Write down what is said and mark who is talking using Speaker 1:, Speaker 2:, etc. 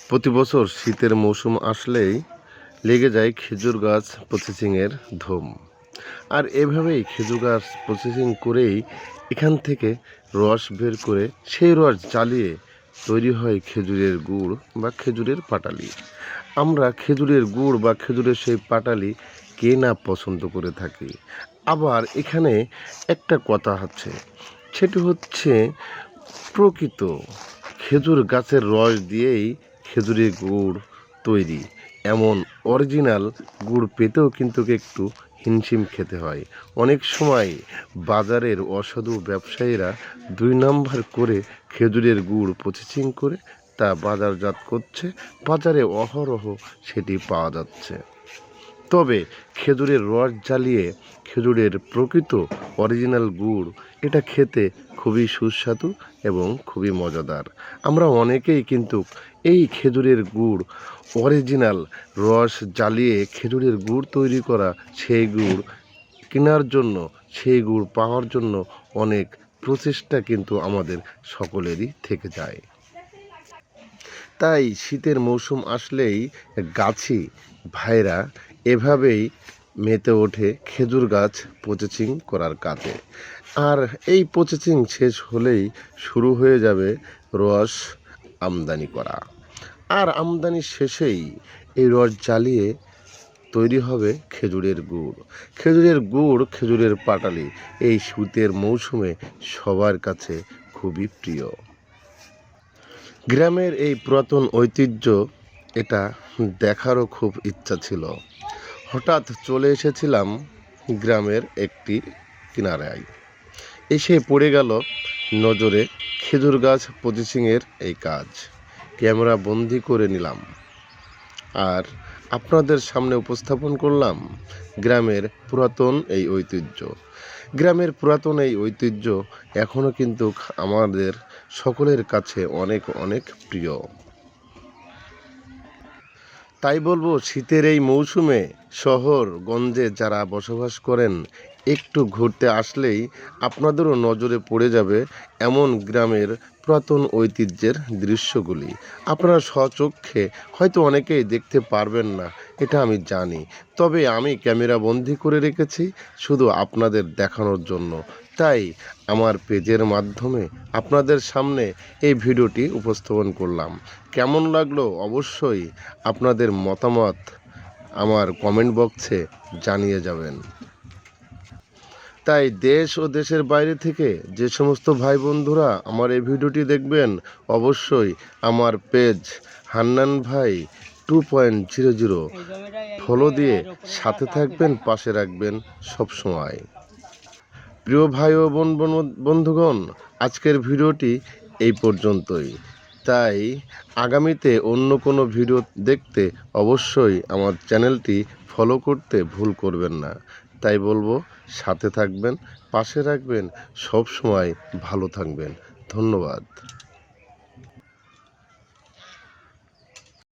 Speaker 1: প্রতি বছর শীতের মৌসুম আসলেই লেগে যায় খেজুর গাছ প্রসেসিংয়ের ধুম। আর এভাবেই খেজুর গাছ প্রসেসিং করেই এখান থেকে রস বের করে সেই রস জ্বালিয়ে তৈরি হয় খেজুরের গুড় বা খেজুরের পাটালি। আমরা খেজুরের গুড় বা খেজুরের সেই পাটালি কে না পছন্দ করে থাকি। আবার এখানে একটা কথা আছে, সেটি হচ্ছে প্রকৃত খেজুর গাছের রস দিয়েই খেজুরের গুড় তৈরি। এমন অরিজিনাল গুড় পেতেও কিন্তু একটু হিমশিম খেতে হয়। অনেক সময় বাজারের অসাধু ব্যবসায়ীরা ২ নাম্বার করে খেজুরের গুড় প্রসেসিং করে তা বাজারজাত করছে, বাজারে অহরহ সেটি পাওয়া যাচ্ছে। তবে খেজুরের রস জ্বালিয়ে খেজুরের প্রকৃত অরিজিনাল গুড়, এটা খেতে খুবই সুস্বাদু এবং খুবই মজাদার। আমরা অনেকেই কিন্তু এই খেজুরের গুড় অরিজিনাল রস জ্বালিয়ে খেজুরের গুড় তৈরি করা সেই গুড় কেনার জন্য, সেই গুড় পাওয়ার জন্য অনেক প্রচেষ্টা কিন্তু আমাদের সকলেরই থেকে যায়। তাই শীতের মৌসুম আসলেই গাছি ভাইরা এভাবেই মেতে ওঠে খেজুর গাছ প্রসেসিং করার কাজে। আর এই প্রসেসিং শেষ হলেই শুরু হয়ে যাবে রস আমদানি করা। আর আমদানির শেষেই এই রস জ্বালিয়ে তৈরি হবে খেজুরের গুড়। খেজুরের গুড়, খেজুরের পাটালি এই শীতের মৌসুমে সবার কাছে খুবই প্রিয়। গ্রামের এই পুরাতন ঐতিহ্য, এটা দেখারও খুব ইচ্ছা ছিল। হঠাৎ চলে এসেছিলাম গ্রামের একটি কিনারায়, এসে পড়ে গেল নজরে খেজুর গাছ প্রসেসিংয়ের এই কাজ। ক্যামেরা বন্দি করে নিলাম আর আপনাদের সামনে উপস্থাপন করলাম গ্রামের পুরাতন এই ঐতিহ্য। গ্রামের পুরাতন এই ঐতিহ্য এখনও কিন্তু আমাদের সকলের কাছে অনেক অনেক প্রিয়। তাই বলবো, শীতের এই মৌসুমে শহরগঞ্জে যারা বসবাস করেন, একটু ঘুরতে আসলেই আপনাদেরও নজরে পড়ে যাবে এমন গ্রামের পুরাতন ঐতিহ্যের দৃশ্যগুলি। আপনারা স্বচক্ষে হয়তো অনেকেই দেখতে পারবেন না, এটা আমি জানি, তবে আমি ক্যামেরা বন্দি করে রেখেছি শুধু আপনাদের দেখানোর জন্য। তাই আমার পেজের মাধ্যমে আপনাদের সামনে এই ভিডিওটি উপস্থাপন করলাম। কেমন লাগলো অবশ্যই আপনাদের মতামত আমার কমেন্ট বক্সে জানিয়ে যাবেন। তাই দেশ ও দেশের বাইরে থেকে যে সমস্ত ভাই বন্ধুরা আমার এই ভিডিওটি দেখবেন, অবশ্যই আমার পেজ হান্নান ভাই 2.00 ফলো দিয়ে সাথে থাকবেন, পাশে রাখবেন সব সময়। প্রিয় ভাই ও বন্ধুগণ, আজকের ভিডিওটি এই পর্যন্তই। তাই আগামীতে অন্য কোনো ভিডিও দেখতে অবশ্যই আমার চ্যানেলটি ফলো করতে ভুল করবেন না। তাই বলবো, সাথে থাকবেন, পাশে রাখবেন, সব সময় ভালো থাকবেন। ধন্যবাদ।